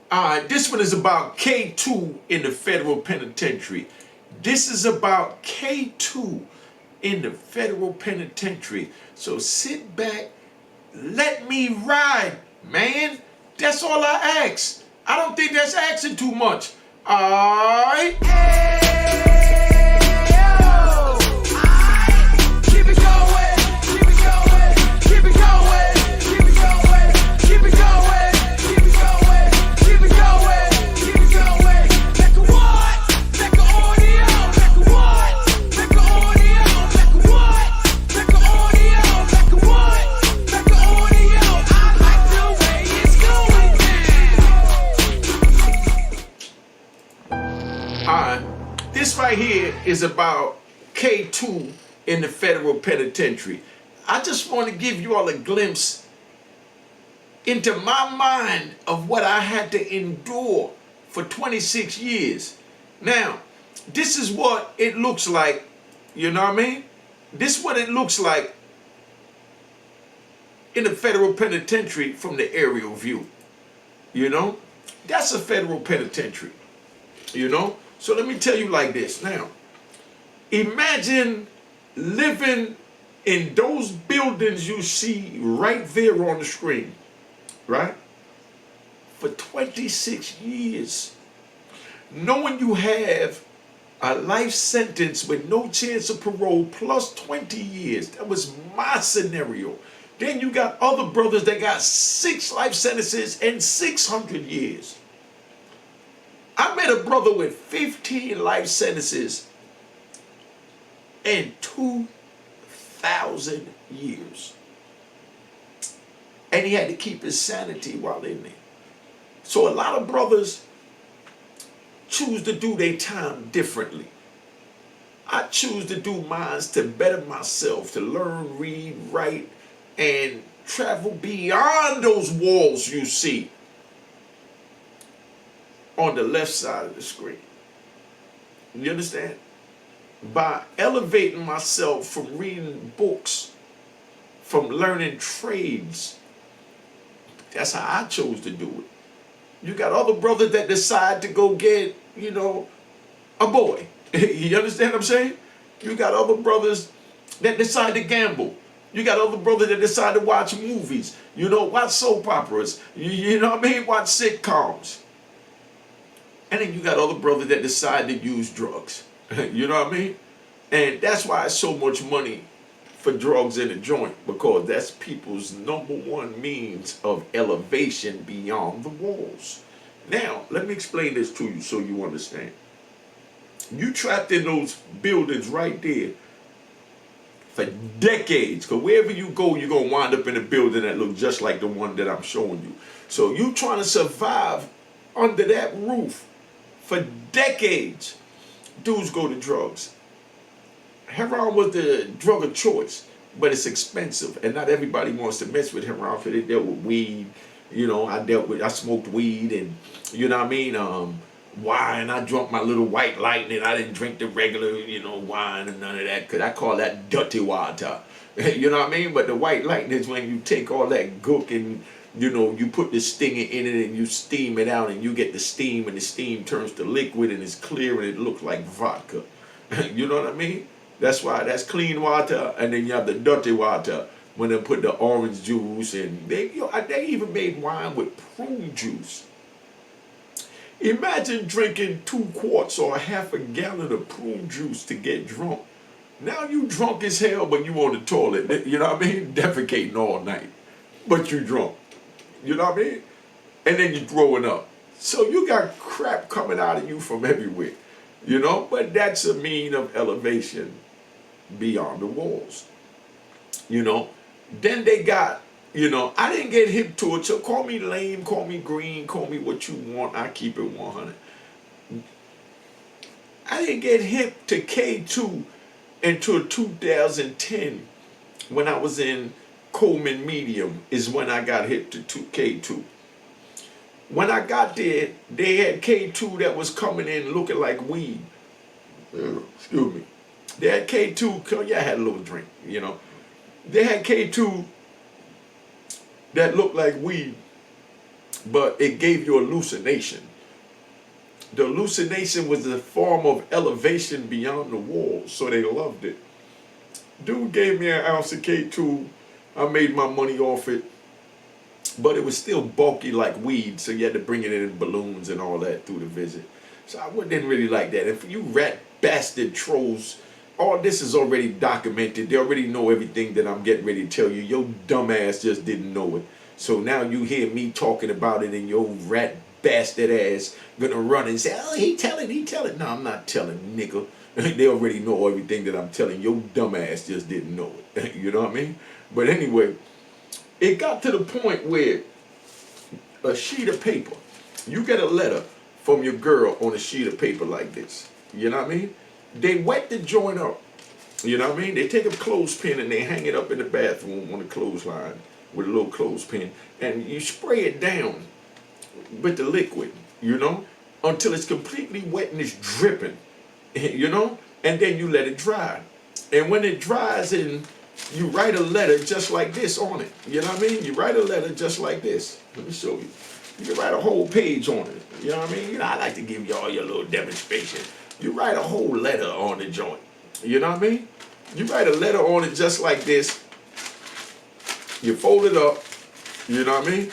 This one is about K2 in the federal penitentiary. This is about K2 in the federal penitentiary. So sit back, let me ride, man. That's all I ask. I don't think that's asking too much. Alright? This right here is about K2 in the federal penitentiary. I just want to give you all a glimpse into my mind of what I had to endure for 26 years. Now, this is what it looks like, you know what I mean? This is what it looks like in the federal penitentiary from the aerial view, you know? That's a federal penitentiary, you know? So let me tell you like this. Now, imagine living in those buildings you see right there on the screen, right? For 26 years, knowing you have a life sentence with no chance of parole plus 20 years. That was my scenario. Then you got other brothers that got 6 life sentences and 600 years. I met a brother with 15 life sentences and 2,000 years. And he had to keep his sanity while in there. So a lot of brothers choose to do their time differently. I choose to do mine to better myself, to learn, read, write, and travel beyond those walls you see on the left side of the screen. You understand? By elevating myself from reading books, from learning trades. That's how I chose to do it. You got other brothers that decide to go get, you know, a boy. You understand what I'm saying? You got other brothers that decide to gamble. You got other brothers that decide to watch movies. You know, watch soap operas. You know what I mean? Watch sitcoms. And then you got other brothers that decide to use drugs. You know what I mean? And that's why it's so much money for drugs in the joint, because that's people's #1 means of elevation beyond the walls. Now, let me explain this to you so you understand. You trapped in those buildings right there for decades, because wherever you go, you're going to wind up in a building that looks just like the one that I'm showing you. So you trying to survive under that roof for decades. Dudes go to drugs. Heroin was the drug of choice, but it's expensive, and not everybody wants to mess with heroin because they dealt with weed. You know, I smoked weed, and you know what I mean, wine. I drank my little white lightning. I didn't drink the regular, you know, wine and none of that, because I call that dirty water. You know what I mean? But the white lightning is when you take all that gook and, you know, you put the stinger in it and you steam it out, and you get the steam, and the steam turns to liquid and it's clear and it looks like vodka. You know what I mean? That's why that's clean water, and then you have the dirty water when they put the orange juice, and they even made wine with prune juice. Imagine drinking 2 quarts or half a gallon of prune juice to get drunk. Now you drunk as hell, but you on the toilet, you know what I mean? Defecating all night, but you drunk. You know what I mean? And then you're throwing up. So you got crap coming out of you from everywhere, you know? But that's a mean of elevation beyond the walls, you know? Then they got, you know, I didn't get hip to it, so call me lame, call me green, call me what you want. I keep it 100. I didn't get hip to K2 until 2010 when I was in Coleman Medium is when I got hip to K2. When I got there, they had K2 that was coming in looking like weed. Excuse me. They had K2, yeah, I had a little drink, you know. They had K2 that looked like weed. but it gave you hallucination. The hallucination was a form of elevation beyond the walls, so they loved it. Dude gave me an ounce of K2. I made my money off it, but it was still bulky like weed, so you had to bring it in balloons and all that through the visit. So I didn't really like that. And for you rat bastard trolls, all this is already documented. They already know everything that I'm getting ready to tell you. Your dumb ass just didn't know it. So now you hear me talking about it and your rat bastard ass gonna run and say, oh, he telling. No, I'm not telling, nigga. They already know everything that I'm telling. Your dumb ass just didn't know it. You know what I mean? But anyway, it got to the point where a sheet of paper, you get a letter from your girl on a sheet of paper like this. You know what I mean? They wet the joint up. You know what I mean? They take a clothespin and they hang it up in the bathroom on the clothesline with a little clothespin, and you spray it down with the liquid, you know, until it's completely wet and it's dripping, you know, and then you let it dry. And when it dries, and you write a letter just like this on it, you know what I mean? You write a letter just like this. Let me show you. You can write a whole page on it, you know what I mean? You know, I like to give you all your little demonstration. You write a whole letter on the joint, you know what I mean? You write a letter on it just like this. You fold it up, you know what I mean?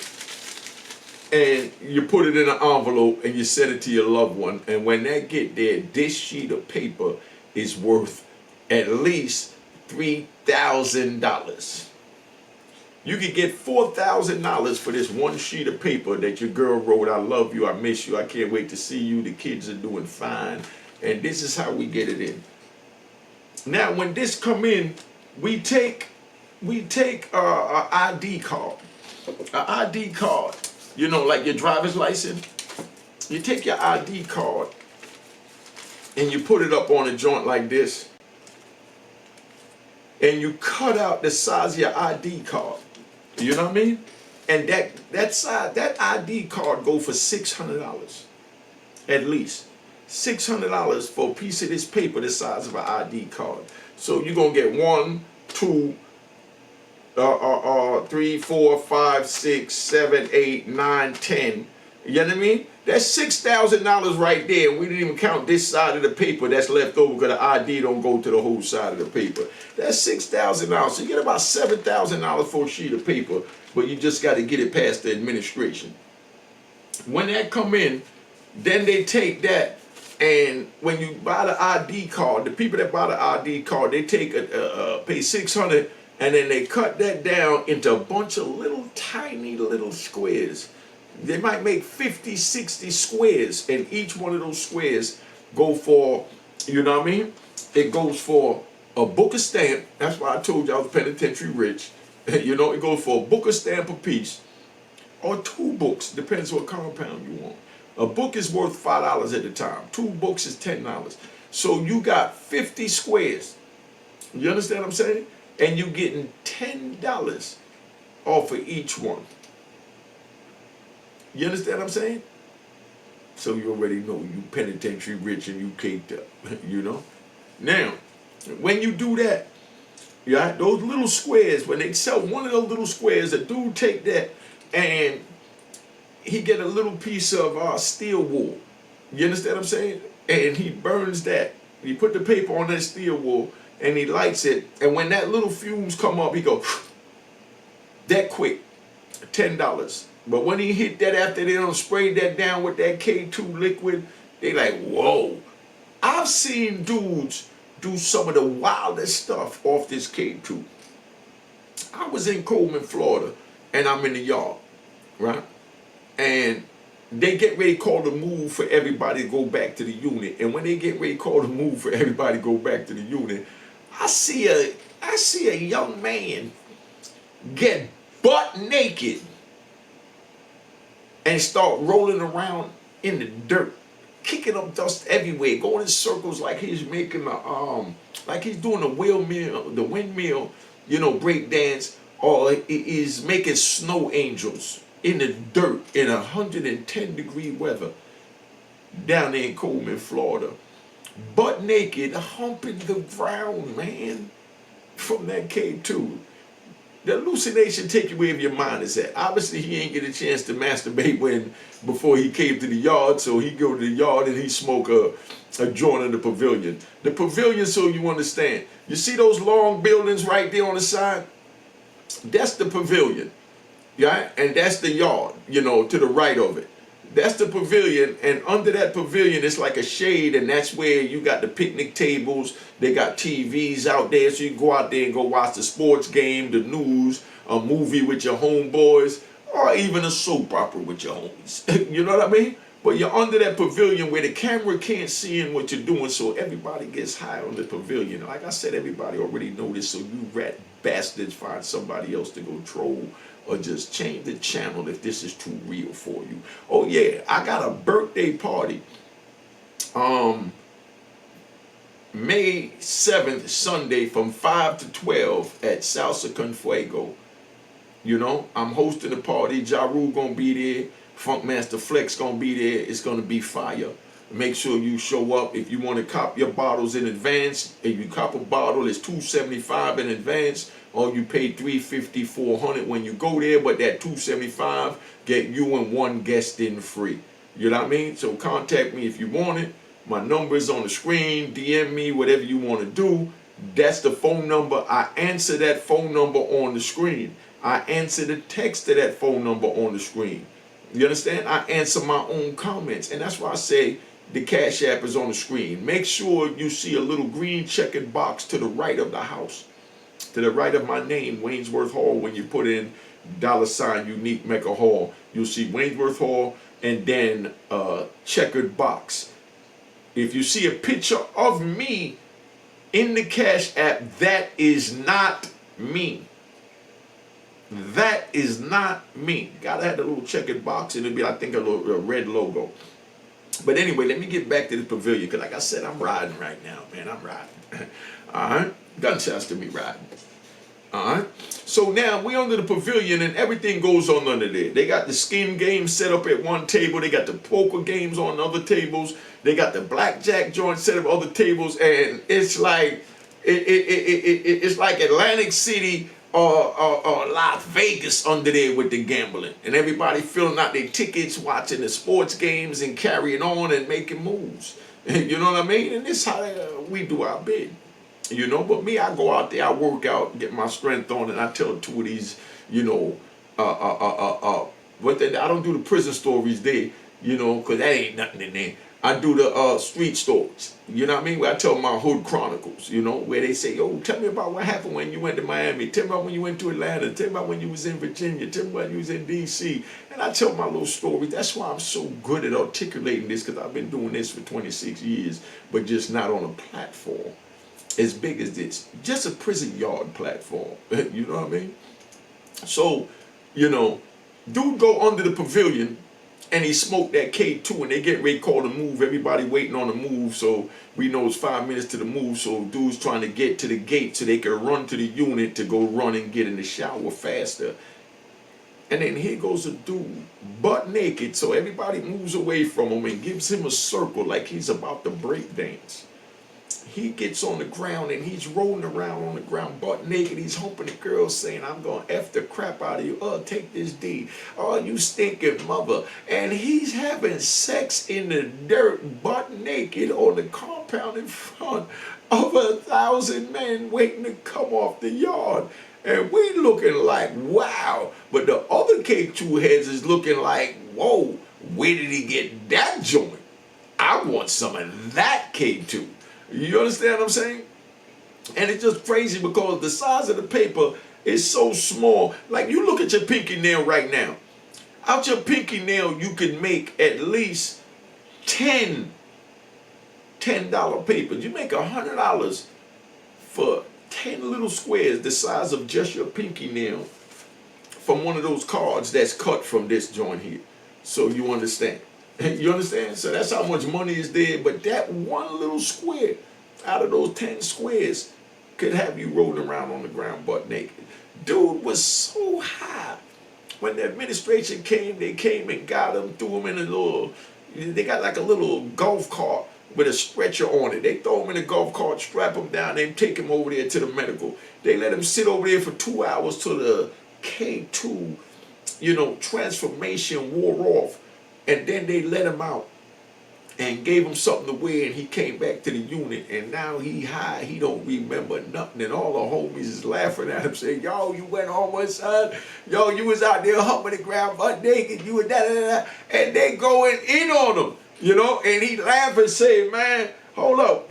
And you put it in an envelope and you send it to your loved one. And when that get there, this sheet of paper is worth at least $3,000. You could get $4,000 for this one sheet of paper that your girl wrote, I love you, I miss you, I can't wait to see you, the kids are doing fine. And this is how we get it in. Now, when this come in, we take a ID card. An ID card, you know, like your driver's license. You take your ID card and you put it up on a joint like this. And you cut out the size of your ID card. You know what I mean? And that ID card go for $600. At least. $600 for a piece of this paper the size of an ID card. So you're gonna get 1, 2, 3, 4, 5, 6, 7, 8, 9, 10. You know what I mean? That's $6,000 right there. We didn't even count this side of the paper that's left over because the ID don't go to the whole side of the paper. That's $6,000. So you get about $7,000 for a sheet of paper, but you just got to get it past the administration. When that come in, then they take that, and when you buy the ID card, the people that buy the ID card, they take pay $600, and then they cut that down into a bunch of little tiny little squares. They might make 50, 60 squares, and each one of those squares go for, you know what I mean? It goes for a Booker stamp. That's why I told you I was penitentiary rich. You know, it goes for a Booker stamp a piece, or 2 books, depends what compound you want. A book is worth $5 at the time. 2 books is $10. So you got 50 squares. You understand what I'm saying? And you getting $10 off of each one. You understand what I'm saying? So you already know you penitentiary rich and you caked up, you know? Now, when you do that, yeah, those little squares, when they sell one of those little squares, a dude take that and he get a little piece of steel wool. You understand what I'm saying? And he burns that. He put the paper on that steel wool and he lights it. And when that little fumes come up, he go, that quick, $10. But when he hit that after they don't spray that down with that K2 liquid, they like, whoa. I've seen dudes do some of the wildest stuff off this K2. I was in Coleman, Florida, and I'm in the yard, right? And they get ready to call the move for everybody to go back to the unit. And when they get ready to call the move for everybody to go back to the unit, I see a young man get butt naked and start rolling around in the dirt, kicking up dust everywhere, going in circles like he's making like he's doing the windmill, you know, break dance, or he's making snow angels in the dirt in 110-degree weather down there in Coleman, Florida. Butt naked, humping the ground, man, from that K2. The hallucination take you wherever your mind is at. Obviously, he ain't get a chance to masturbate before he came to the yard, so he go to the yard and he smoke a joint in the pavilion. The pavilion, so you understand. You see those long buildings right there on the side? That's the pavilion, yeah, and that's the yard, to the right of it. That's the pavilion, and under that pavilion, it's like a shade, and that's where you got the picnic tables. They got TVs out there, so you can go out there and go watch the sports game, the news, a movie with your homeboys, or even a soap opera with your homies. You know what I mean? But you're under that pavilion where the camera can't see in what you're doing, so everybody gets high on the pavilion. Like I said, everybody already know this, so you rat bastards find somebody else to go troll or just change the channel if this is too real for you. Oh yeah, I got a birthday party. May 7th, Sunday from 5 to 12 at Salsa Con Fuego. I'm hosting a party. Ja Rule gonna be there. Funkmaster Flex gonna be there. It's gonna be fire. Make sure you show up. If you want to cop your bottles in advance, if you cop a bottle, it's $275 in advance, or you pay $350, $400 when you go there. But that $275 get you and one guest in free. You know what I mean? So contact me if you want it. My number is on the screen. DM me, whatever you want to do. That's the phone number. I answer that phone number on the screen. I answer the text to that phone number on the screen. You understand? I answer my own comments. And that's why I say the Cash App is on the screen. Make sure you see a little green checkered box to the right of the house. To the right of my name, Waynesworth Hall. When you put in $ Unique Mecca Hall, you'll see Waynesworth Hall and then a checkered box. If you see a picture of me in the Cash App, that is not me. That is not me. Gotta have the little checkered box and it'll be, I think, a red logo. But anyway, let me get back to the pavilion, because like I said, I'm riding right now, man. I'm riding. All right? Gunshots to me riding. All right? So now we under the pavilion and everything goes on under there. They got the skin games set up at one table. They got the poker games on other tables. They got the blackjack joint set up other tables. And it's like, it's like Atlantic City or Las Vegas under there with the gambling, and everybody filling out their tickets, watching the sports games and carrying on and making moves. You know what I mean? And this is how we do our bid. But me, I go out there, I work out, get my strength on, and I tell two of these, I don't do the prison stories there, because that ain't nothing in there. I do the street stories, you know what I mean? Where I tell my hood chronicles, where they say, yo, tell me about what happened when you went to Miami. Tell me about when you went to Atlanta. Tell me about when you was in Virginia. Tell me when you was in D.C. And I tell my little stories. That's why I'm so good at articulating this, because I've been doing this for 26 years, but just not on a platform as big as this. Just a prison yard platform, you know what I mean? So, dude go under the pavilion, and he smoked that K2, and they get ready to call the move. Everybody waiting on the move, so we know it's 5 minutes to the move. So dude's trying to get to the gate so they can run to the unit to go run and get in the shower faster. And then here goes a dude, butt naked, so everybody moves away from him and gives him a circle like he's about to break dance. He gets on the ground and he's rolling around on the ground butt naked. He's humping the girl saying, I'm going to F the crap out of you. Oh, take this D. Oh, you stinking mother. And he's having sex in the dirt butt naked on the compound in front of 1,000 men waiting to come off the yard. And we looking like, wow. But the other K2 heads is looking like, whoa, where did he get that joint? I want some of that K2. You understand what I'm saying? And it's just crazy because the size of the paper is so small. Like, you look at your pinky nail right now. Out your pinky nail, you can make at least 10 $10 papers. You make $100 for 10 little squares the size of just your pinky nail from one of those cards that's cut from this joint here. So you understand. You understand? So that's how much money is there. But that one little square out of those 10 squares could have you rolling around on the ground butt naked. Dude was so high. When the administration came, they came and got him, threw him in a little, they got like a little golf cart with a stretcher on it. They throw him in a golf cart, strap him down, they take him over there to the medical. They let him sit over there for 2 hours till the K2, transformation wore off. And then they let him out and gave him something to wear, and he came back to the unit, and now he high, he don't remember nothing, and all the homies is laughing at him, saying, yo, you went home one son, yo, you was out there humping the ground butt naked, you were da-da-da-da, and they going in on him, and he laughing, saying, man, hold up,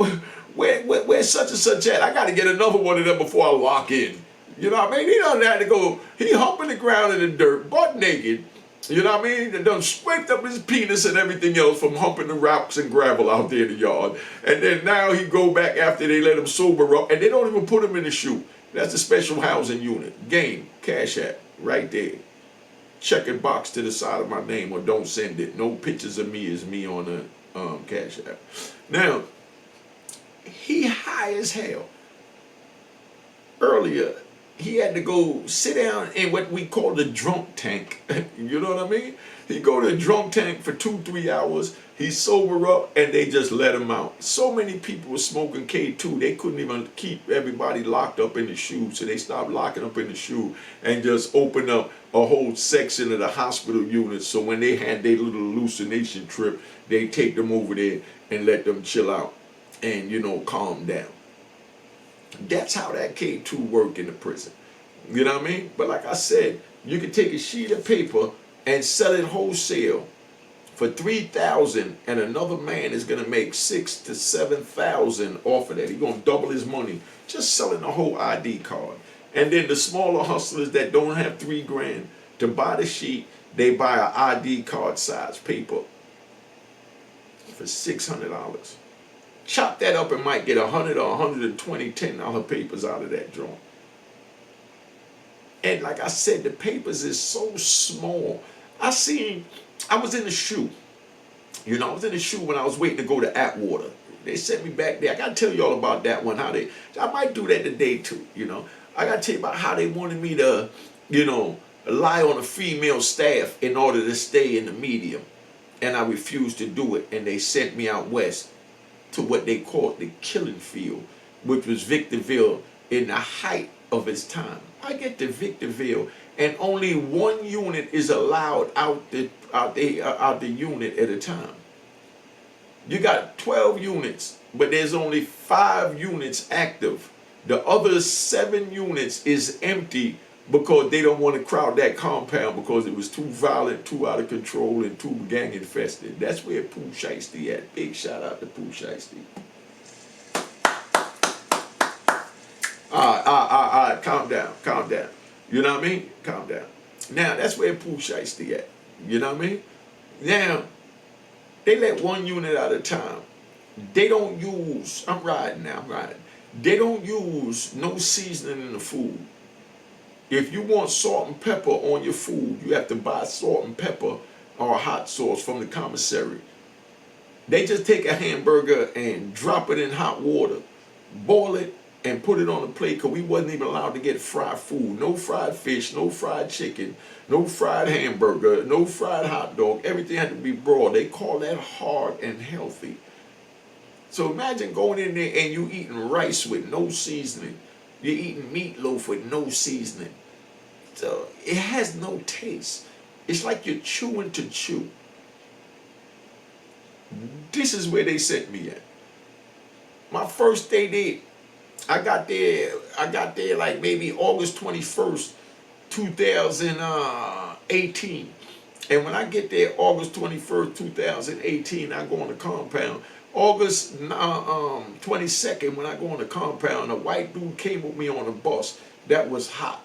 where's such and such at? I got to get another one of them before I lock in. You know what I mean? He doesn't have to go, he humping the ground in the dirt, butt naked. You know what I mean? They done scraped up his penis and everything else from humping the rocks and gravel out there in the yard. And then now he go back after they let him sober up, and they don't even put him in the shoe. That's the special housing unit. Game, Cash App, right there. Checking box to the side of my name, or don't send it. No pictures of me is me on the Cash App. Now, he high as hell. Earlier, he had to go sit down in what we call the drunk tank. You know what I mean? He go to the drunk tank for 2-3 hours. He sober up, and they just let him out. So many people were smoking K2, they couldn't even keep everybody locked up in the shoe. So they stopped locking up in the shoe and just opened up a whole section of the hospital unit. So when they had their little hallucination trip, they take them over there and let them chill out and, calm down. That's how that K2 work in the prison. You know what I mean? But like I said, you can take a sheet of paper and sell it wholesale for $3,000, and another man is gonna make $6,000 to $7,000 off of that. He's gonna double his money just selling a whole ID card. And then the smaller hustlers that don't have $3,000 to buy the sheet, they buy an ID card size paper for $600. Chop that up and might get 100 or 120 $10 papers out of that joint. And like I said, the papers is so small. I was in the shoe. I was in the shoe when I was waiting to go to Atwater. They sent me back there. I got to tell you all about that one, I might do that today too, I got to tell you about how they wanted me to, lie on a female staff in order to stay in the medium. And I refused to do it, and they sent me out west to what they called the killing field, which was Victorville in the height of its time. I get to Victorville, and only one unit is allowed out the unit at a time. You got 12 units, but there's only 5 units active. The other 7 units is empty because they don't want to crowd that compound because it was too violent, too out of control, and too gang infested. That's where Pooh Shiesty at. Big shout out to Pooh Shiesty. All right, calm down. You know what I mean? Calm down. Now, that's where Pooh Shiesty at. You know what I mean? Now, they let one unit at a time. They don't use, I'm riding. They don't use no seasoning in the food. If you want salt and pepper on your food, you have to buy salt and pepper or hot sauce from the commissary. They just take a hamburger and drop it in hot water, boil it, and put it on a plate, because we wasn't even allowed to get fried food. No fried fish, no fried chicken, no fried hamburger, no fried hot dog. Everything had to be broiled. They call that hard and healthy. So imagine going in there and you eating rice with no seasoning. You're eating meatloaf with no seasoning. So it has no taste. It's like you're chewing to chew. This is where they sent me at. My first day there, I got there like maybe August 21st, 2018. And when I get there August 21st, 2018, I go on the compound. August 22nd, when I go on the compound, a white dude came with me on a bus that was hot.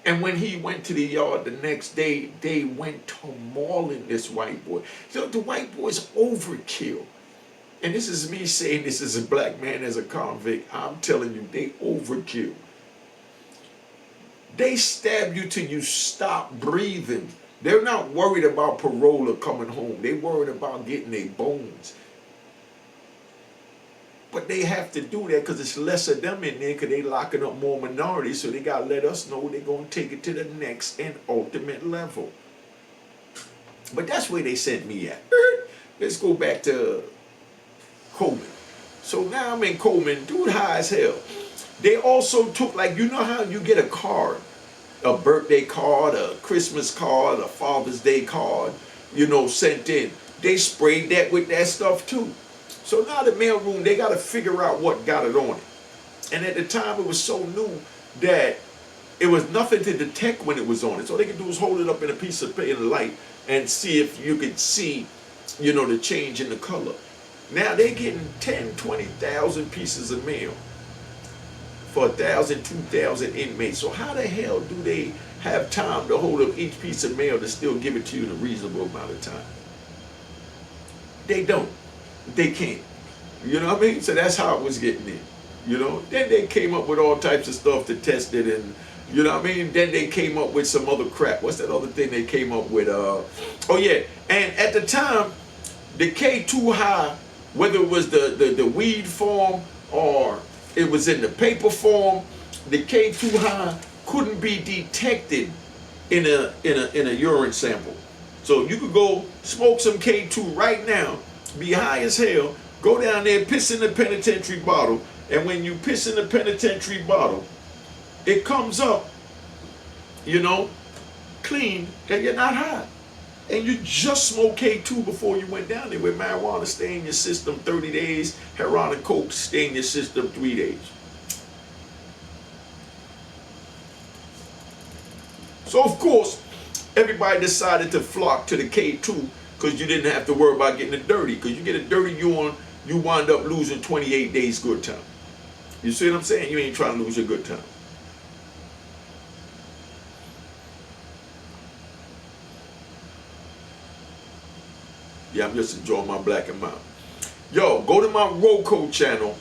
And when he went to the yard the next day, they went to mauling this white boy. So the white boy's overkill. And this is me saying this as a black man, as a convict. I'm telling you, they overkill. They stab you till you stop breathing. They're not worried about parole or coming home. They're worried about getting their bones. But they have to do that because it's less of them in there, because they locking up more minorities, so they got to let us know they're going to take it to the next and ultimate level. But that's where they sent me at. let's go back to Coleman. So now I'm in Coleman, dude high as hell. They also took, like, you know how you get a card, a birthday card, a Christmas card, a Father's Day card, you know, sent in. They sprayed that with that stuff too. So now the mailroom, they got to figure out what got it on it. And at the time, it was so new that it was nothing to detect when it was on it. So all they could do was hold it up in a piece of paper in the light and see if you could see, you know, the change in the color. Now they're getting 10, 20,000 pieces of mail for 1,000, 2,000 inmates. So how the hell do they have time to hold up each piece of mail to still give it to you in a reasonable amount of time? They don't. They can't. You know what I mean? So that's how it was getting in. You know? Then they came up with all types of stuff to test it, and you know what I mean? Then they came up with some other crap. What's that other thing they came up with? Oh yeah. And at the time, the K2 high, whether it was the weed form or it was in the paper form, the K2 high couldn't be detected in a urine sample. So you could go smoke some K2 right now, be high as hell, go down there, piss in the penitentiary bottle, and when you piss in the penitentiary bottle, it comes up, you know, clean, and you're not high. And you just smoked K2 before you went down there, with marijuana stay in your system 30 days, heroin and coke stay in your system 3 days. So of course, everybody decided to flock to the K2 because you didn't have to worry about getting it dirty. Because you get a dirty urine, you wind up losing 28 days good time. You see what I'm saying? You ain't trying to lose your good time. Yeah, I'm just enjoying my black and mild. Yo, go to my Roku channel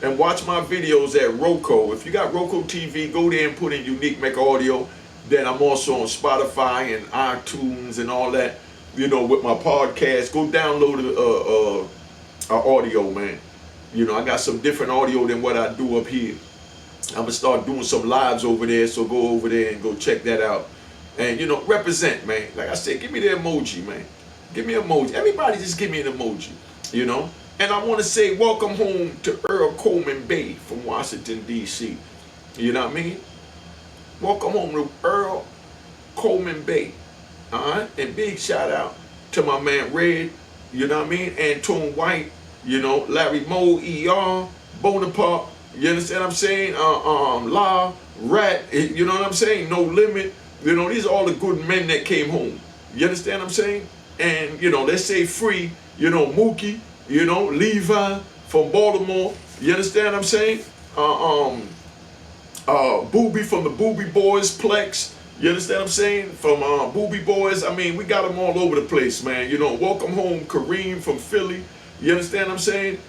and watch my videos at Roku. If you got Roku TV, go there and put in Unique Mecca Audio. Then I'm also on Spotify and iTunes and all that, you know, with my podcast. Go download our audio, man. You know, I got some different audio than what I do up here. I'm going to start doing some lives over there, so go over there and go check that out. And, you know, represent, man. Like I said, give me the emoji, man. Give me an emoji. Everybody just give me an emoji, you know. And I want to say welcome home to Earl Coleman Bay from Washington, D.C. You know what I mean? Welcome home to Earl Coleman Bay. All right? And big shout out to my man Red, you know what I mean? Antone White, you know, Larry Moe, E.R., Bonaparte, you understand what I'm saying? La, Rat, you know what I'm saying? No Limit. You know, these are all the good men that came home. You understand what I'm saying? And, you know, let's say free, you know, Mookie, you know, Levi from Baltimore. You understand what I'm saying? Booby from the Booby Boys, Plex. You understand what I'm saying? From Booby Boys. I mean, we got them all over the place, man. You know, welcome home, Kareem from Philly. You understand what I'm saying?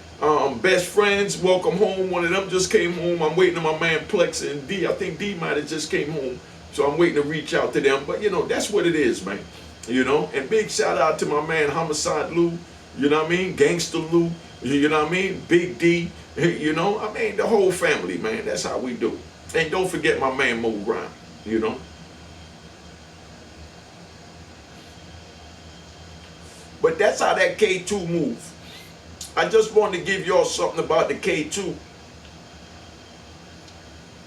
Best Friends, welcome home. One of them just came home. I'm waiting on my man Plex and D. I think D might have just came home. So I'm waiting to reach out to them. But, you know, that's what it is, man. You know, and big shout out to my man Homicide Lou, you know what I mean? Gangster Lou, you know what I mean? Big D, you know, I mean, the whole family, man. That's how we do. And don't forget my man Mo Grime, you know. But that's how that K2 move. I just wanted to give y'all something about the K2.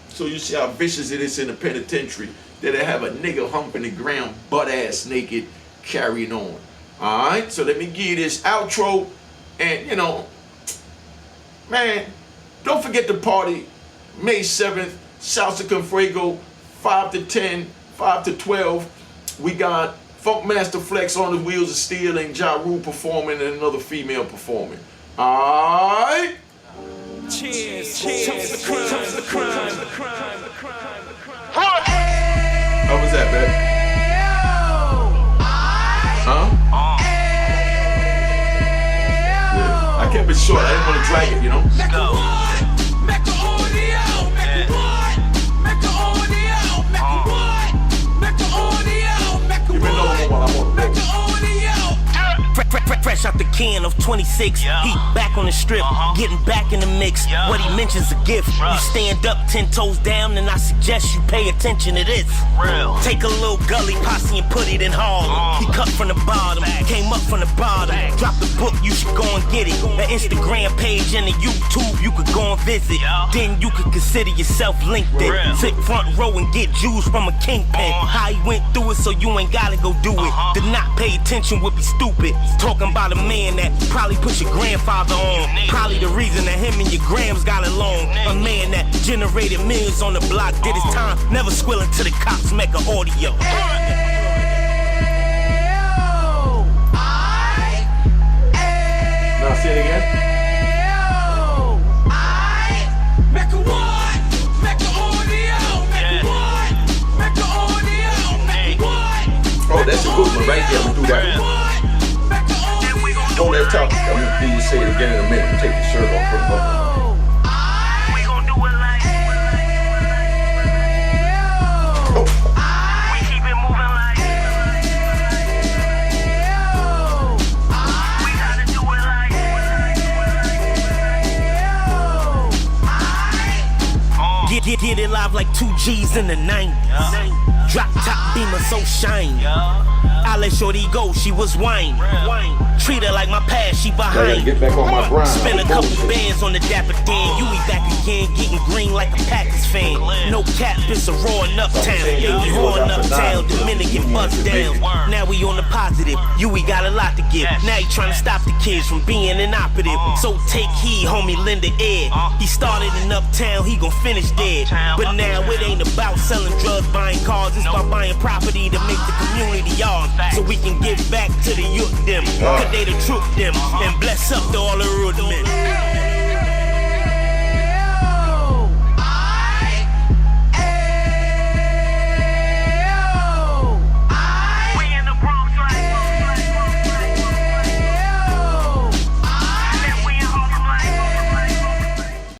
So you see how vicious it is in the penitentiary. That I have a nigga humping the ground, butt ass naked, carrying on. Alright, so let me give you this outro. And, you know, man, don't forget the party, May 7th, Salsa Con Fuego, 5 to 10, 5 to 12. We got Funkmaster Flex on the Wheels of Steel and Ja Rule performing and another female performing. Alright? Cheers, cheers, the crime, the crime. How was that, baby? Huh? Yeah. I kept it short. I didn't want to drag it, you know? Give me another one while I'm on the road. Fresh out the can of 26. He back on the strip, getting back in the mix. What he mentions a gift. You stand up 10 toes down, and I suggest you pay attention to this. Take a little gully posse and put it in Harlem. He cut from the bottom, came up from the bottom. Drop the book, you should go and get it. The Instagram page and the YouTube, you could go and visit. Then you could consider yourself linked in. Sit front row and get Jews from a kingpin. How he went through it, so you ain't gotta go do it. To not pay attention would be stupid. Talking about a man that probably put your grandfather on. Probably the reason that him and your grams got along. A man that generated millions on the block, did his time, never squilling to the cops, Mecca audio. Now say it again. Mecca what? Mecca audio. Mecca what? Mecca audio. Mecca what? Oh, that's a good one right there. I'm gonna do that one. Don't let talk. I'm gonna do you say it again in a minute. Take the shirt off, put it up. We gon' do it like we keep it moving like we gotta do it like get it live like 2 G's in the 90s. Drop top beamer so shiny. I let shorty go, she was wine. Treat her like my past, she behind. Get back on my grind. Spend a couple bands on the dapper Dan. You be back again, getting green like a Packers fan. No cap, it's a roaring uptown. Yeah, we roaring uptown, Dominican bust down. Now we on the positive, we got a lot to give. Now he trying to stop the kids from being inoperative. So take heed, homie, lend an ear. He started in uptown, he gon' finish dead. But now it ain't about selling drugs, buying cars. It's about buying property to make the community ours. So we can give back to the youth them. Cause they the truth them. And bless up to all the road men.